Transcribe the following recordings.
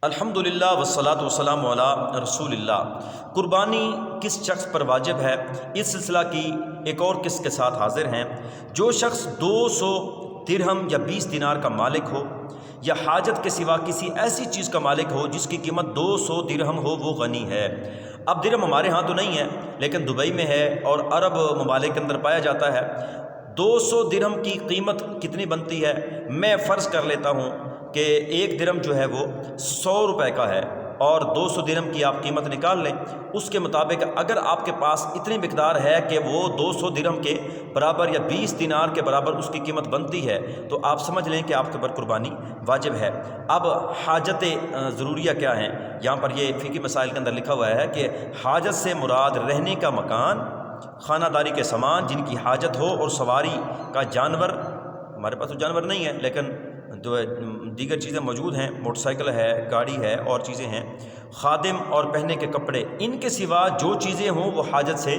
الحمدللہ والصلاۃ والسلام علی رسول اللہ۔ قربانی کس شخص پر واجب ہے، اس سلسلہ کی ایک اور قسط کے ساتھ حاضر ہیں۔ جو شخص 200 درہم یا 20 دینار کا مالک ہو یا حاجت کے سوا کسی ایسی چیز کا مالک ہو جس کی قیمت 200 درہم ہو، وہ غنی ہے۔ اب درہم ہمارے ہاں تو نہیں ہے، لیکن دبئی میں ہے اور عرب ممالک کے اندر پایا جاتا ہے۔ 200 درہم کی قیمت کتنی بنتی ہے؟ میں فرض کر لیتا ہوں کہ ایک درہم جو ہے وہ 100 روپے کا ہے اور 200 درہم کی آپ قیمت نکال لیں۔ اس کے مطابق اگر آپ کے پاس اتنی مقدار ہے کہ وہ 200 درہم کے برابر یا 20 دینار کے برابر اس کی قیمت بنتی ہے، تو آپ سمجھ لیں کہ آپ کے اوپر قربانی واجب ہے۔ اب حاجت ضروریہ کیا ہیں؟ یہاں پر یہ فقہی مسائل کے اندر لکھا ہوا ہے کہ حاجت سے مراد رہنے کا مکان، خانہ داری کے سامان جن کی حاجت ہو، اور سواری کا جانور۔ ہمارے پاس تو جانور نہیں ہے، لیکن جو دیگر چیزیں موجود ہیں، موٹر سائیکل ہے، گاڑی ہے، اور چیزیں ہیں، خادم اور پہننے کے کپڑے، ان کے سوا جو چیزیں ہوں وہ حاجت سے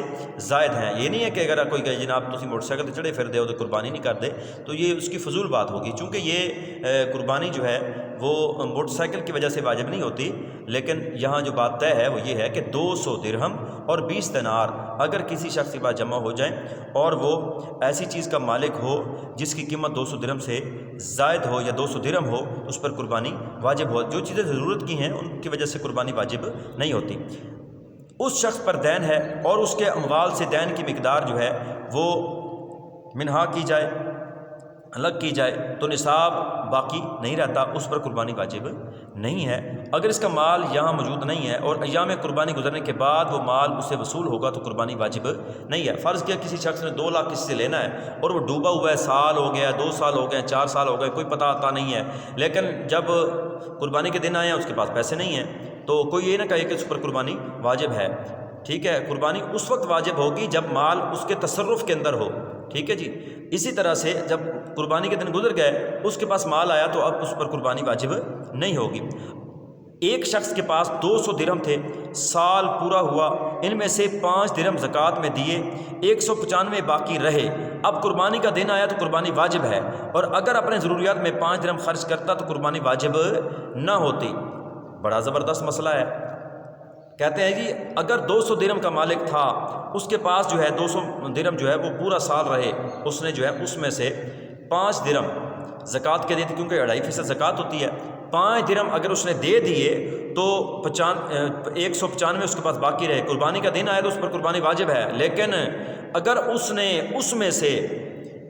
زائد ہیں۔ یہ نہیں ہے کہ اگر کوئی کہے جناب تسی موٹر سائیکل چڑھے پھر دے ہو تو قربانی نہیں کر دے، تو یہ اس کی فضول بات ہوگی، چونکہ یہ قربانی جو ہے وہ موٹر سائیکل کی وجہ سے واجب نہیں ہوتی۔ لیکن یہاں جو بات طے ہے وہ یہ ہے کہ 200 درہم اور 20 دینار اگر کسی شخص کے پاس جمع ہو جائیں اور وہ ایسی چیز کا مالک ہو جس کی قیمت 200 درہم سے زائد ہو یا 200 درہم ہو، اس پر قربانی واجب ہو۔ جو چیزیں ضرورت کی ہیں ان کی وجہ سے قربانی واجب نہیں ہوتی۔ اس شخص پر دین ہے اور اس کے اموال سے دین کی مقدار جو ہے وہ منہا کی جائے، الگ کی جائے، تو نصاب باقی نہیں رہتا، اس پر قربانی واجب نہیں ہے۔ اگر اس کا مال یہاں موجود نہیں ہے اور ایام قربانی گزرنے کے بعد وہ مال اسے وصول ہوگا تو قربانی واجب نہیں ہے۔ فرض کیا کسی شخص نے 2 لاکھ کسی سے لینا ہے اور وہ ڈوبا ہوا ہے، سال ہو گیا، 2 سال ہو گئے، 4 سال ہو گئے، کوئی پتہ آتا نہیں ہے، لیکن جب قربانی کے دن آئے ہیں اس کے پاس پیسے نہیں ہیں، تو کوئی یہ نہ کہے کہ اس پر قربانی واجب ہے۔ ٹھیک ہے، قربانی اس وقت واجب ہوگی جب مال اس کے تصرف کے اندر ہو۔ ٹھیک ہے جی۔ اسی طرح سے جب قربانی کے دن گزر گئے، اس کے پاس مال آیا تو اب اس پر قربانی واجب نہیں ہوگی۔ ایک شخص کے پاس 200 درہم تھے، سال پورا ہوا، ان میں سے 5 درہم زکوٰۃ میں دیے، 195 باقی رہے۔ اب قربانی کا دن آیا تو قربانی واجب ہے، اور اگر اپنے ضروریات میں 5 درہم خرچ کرتا تو قربانی واجب نہ ہوتی۔ بڑا زبردست مسئلہ ہے۔ کہتے ہیں جی اگر 200 درہم کا مالک تھا، اس کے پاس جو ہے 200 درہم جو ہے وہ پورا سال رہے، اس نے جو ہے اس میں سے 5 درہم زکوٰۃ کے دیے تھے، کیونکہ 2.5% زکوٰۃ ہوتی ہے۔ 5 درہم اگر اس نے دے دیے تو 195 اس کے پاس باقی رہے۔ قربانی کا دن آیا تو اس پر قربانی واجب ہے، لیکن اگر اس نے اس میں سے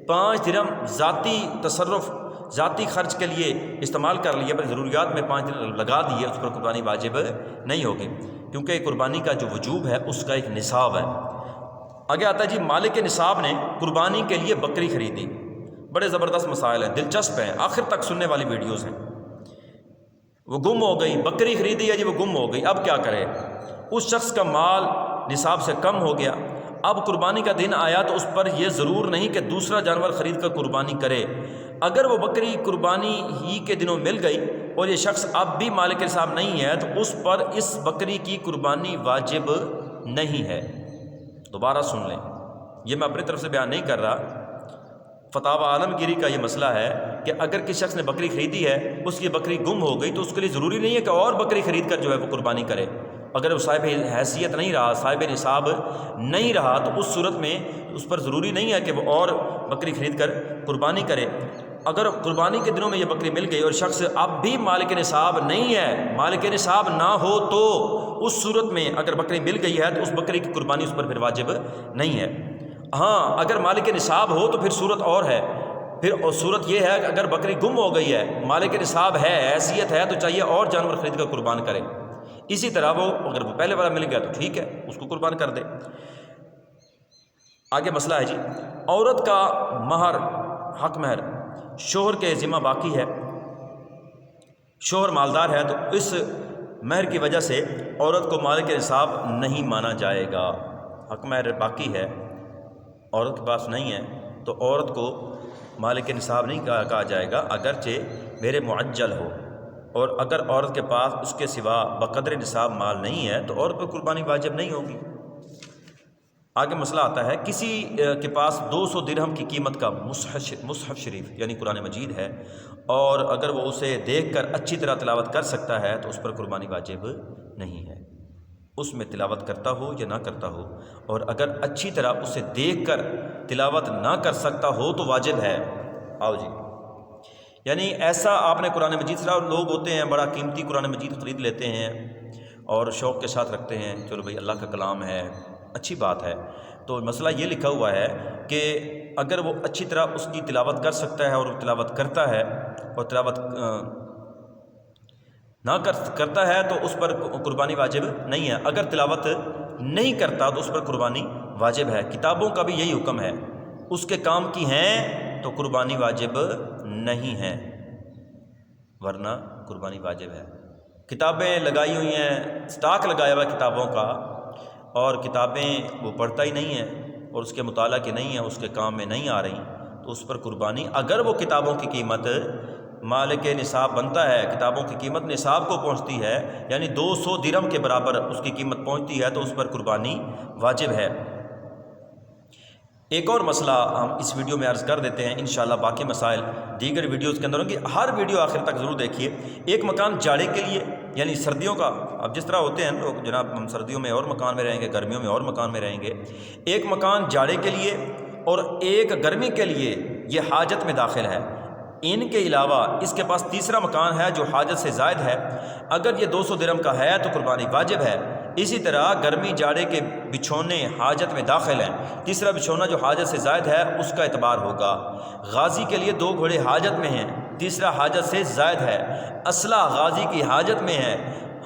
5 درہم ذاتی تصرف، ذاتی خرچ کے لیے استعمال کر لیے، اپنی ضروریات میں 5 درہم لگا دیے، اس پر قربانی واجب نہیں ہوگی، کیونکہ قربانی کا جو وجوب ہے اس کا ایک نصاب ہے۔ آگے آتا ہے جی مالک نصاب نے قربانی کے لیے بکری خریدی۔ بڑے زبردست مسائل ہیں، دلچسپ ہیں، آخر تک سننے والی ویڈیوز ہیں۔ وہ گم ہو گئی، بکری خریدی ہے جی، وہ گم ہو گئی، اب کیا کرے؟ اس شخص کا مال نصاب سے کم ہو گیا، اب قربانی کا دن آیا تو اس پر یہ ضرور نہیں کہ دوسرا جانور خرید کر قربانی کرے۔ اگر وہ بکری قربانی ہی کے دنوں مل گئی اور یہ شخص اب بھی مالک نصاب نہیں ہے تو اس پر اس بکری کی قربانی واجب نہیں ہے۔ دوبارہ سن لیں، یہ میں اپنی طرف سے بیان نہیں کر رہا، فتاوی عالمگیری کا یہ مسئلہ ہے کہ اگر کسی شخص نے بکری خریدی ہے، اس کی بکری گم ہو گئی، تو اس کے لیے ضروری نہیں ہے کہ اور بکری خرید کر جو ہے وہ قربانی کرے۔ اگر وہ صاحب حیثیت نہیں رہا، صاحب نصاب نہیں رہا، تو اس صورت میں اس پر ضروری نہیں ہے کہ وہ اور بکری خرید کر قربانی کرے۔ اگر قربانی کے دنوں میں یہ بکری مل گئی اور شخص اب بھی مالک نصاب نہیں ہے، مالک نصاب نہ ہو، تو اس صورت میں اگر بکری مل گئی ہے تو اس بکری کی قربانی اس پر پھر واجب نہیں ہے۔ ہاں اگر مالک نصاب ہو تو پھر صورت اور ہے، پھر صورت یہ ہے کہ اگر بکری گم ہو گئی ہے، مالک نصاب ہے، حیثیت ہے، تو چاہیے اور جانور خرید کر قربان کرے۔ اسی طرح وہ اگر وہ پہلے والا مل گیا تو ٹھیک ہے، اس کو قربان کر دے۔ آگے مسئلہ ہے جی عورت کا مہر، حق مہر شوہر کے ذمہ باقی ہے، شوہر مالدار ہے تو اس مہر کی وجہ سے عورت کو مالک نصاب نہیں مانا جائے گا۔ حق مہر باقی ہے، عورت کے پاس نہیں ہے تو عورت کو مالک نصاب نہیں کہا جائے گا، اگرچہ میرے معجل ہو، اور اگر عورت کے پاس اس کے سوا بقدر نصاب مال نہیں ہے تو عورت پر قربانی واجب نہیں ہوگی۔ آگے مسئلہ آتا ہے، کسی کے پاس 200 درہم کی قیمت کا مصحف شریف یعنی قرآن مجید ہے، اور اگر وہ اسے دیکھ کر اچھی طرح تلاوت کر سکتا ہے تو اس پر قربانی واجب نہیں ہے، اس میں تلاوت کرتا ہو یا نہ کرتا ہو، اور اگر اچھی طرح اسے دیکھ کر تلاوت نہ کر سکتا ہو تو واجب ہے۔ آؤ جی، یعنی ایسا آپ نے قرآن مجید سے، لوگ ہوتے ہیں بڑا قیمتی قرآن مجید خرید لیتے ہیں اور شوق کے ساتھ رکھتے ہیں، چلو بھائی اللہ کا کلام ہے، اچھی بات ہے، تو مسئلہ یہ لکھا ہوا ہے کہ اگر وہ اچھی طرح اس کی تلاوت کر سکتا ہے اور وہ تلاوت کرتا ہے، اور تلاوت نہ کرتا ہے تو اس پر قربانی واجب نہیں ہے، اگر تلاوت نہیں کرتا تو اس پر قربانی واجب ہے۔ کتابوں کا بھی یہی حکم ہے، اس کے کام کی ہیں تو قربانی واجب نہیں ہے، ورنہ قربانی واجب ہے۔ کتابیں لگائی ہوئی ہیں، سٹاک لگایا ہوا ہے کتابوں کا، اور کتابیں وہ پڑھتا ہی نہیں ہے اور اس کے مطالعہ کی نہیں ہے، اس کے کام میں نہیں آ رہی، تو اس پر قربانی، اگر وہ کتابوں کی قیمت مالک نصاب بنتا ہے، کتابوں کی قیمت نصاب کو پہنچتی ہے، یعنی 200 درہم کے برابر اس کی قیمت پہنچتی ہے، تو اس پر قربانی واجب ہے۔ ایک اور مسئلہ ہم اس ویڈیو میں عرض کر دیتے ہیں، انشاءاللہ باقی مسائل دیگر ویڈیوز کے اندر ہوں گی، ہر ویڈیو آخر تک ضرور دیکھیے۔ ایک مکان جاڑے کے لیے یعنی سردیوں کا، اب جس طرح ہوتے ہیں لوگ، جناب ہم سردیوں میں اور مکان میں رہیں گے، گرمیوں میں اور مکان میں رہیں گے، ایک مکان جاڑے کے لیے اور ایک گرمی کے لیے یہ حاجت میں داخل ہے، ان کے علاوہ اس کے پاس تیسرا مکان ہے جو حاجت سے زائد ہے، اگر یہ 200 درہم کا ہے تو قربانی واجب ہے۔ اسی طرح گرمی جاڑے کے بچھونے حاجت میں داخل ہیں، تیسرا بچھونا جو حاجت سے زائد ہے اس کا اعتبار ہوگا۔ غازی کے لیے 2 گھوڑے حاجت میں ہیں، تیسرا حاجت سے زائد ہے، اسلحہ غازی کی حاجت میں ہے،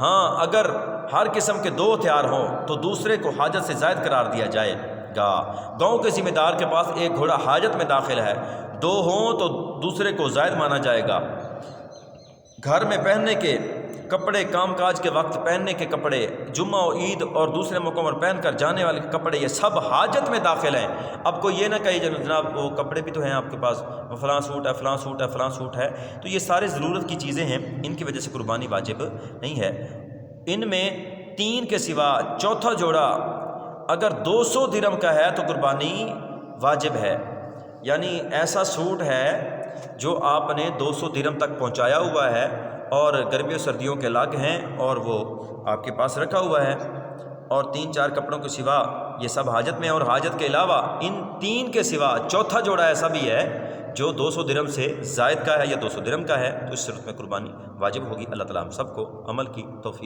ہاں اگر ہر قسم کے 2 ہتھیار ہوں تو دوسرے کو حاجت سے زائد قرار دیا جائے گا۔ گاؤں کے ذمہ دار کے پاس 1 گھوڑا حاجت میں داخل ہے، 2 ہوں تو دوسرے کو زائد مانا جائے گا۔ گھر میں پہننے کے کپڑے، کام کاج کے وقت پہننے کے کپڑے، جمعہ و عید اور دوسرے موقعوں پر پہن کر جانے والے کپڑے، یہ سب حاجت میں داخل ہیں۔ اب کوئی یہ نہ کہے جناب وہ کپڑے بھی تو ہیں آپ کے پاس، فلاں سوٹ ہے، فلاں سوٹ ہے، فلاں سوٹ ہے، تو یہ سارے ضرورت کی چیزیں ہیں، ان کی وجہ سے قربانی واجب نہیں ہے۔ ان میں 3 کے سوا چوتھا جوڑا اگر 200 درہم کا ہے تو قربانی واجب ہے، یعنی ایسا سوٹ ہے جو آپ نے 200 درہم تک پہنچایا ہوا ہے اور گرمیوں سردیوں کے الگ ہیں اور وہ آپ کے پاس رکھا ہوا ہے، اور 3-4 کپڑوں کے سوا یہ سب حاجت میں ہیں، اور حاجت کے علاوہ ان 3 کے سوا چوتھا جوڑا ایسا بھی ہے جو 200 درہم سے زائد کا ہے یا 200 درہم کا ہے، تو اس صورت میں قربانی واجب ہوگی۔ اللہ تعالیٰ ہم سب کو عمل کی توفیق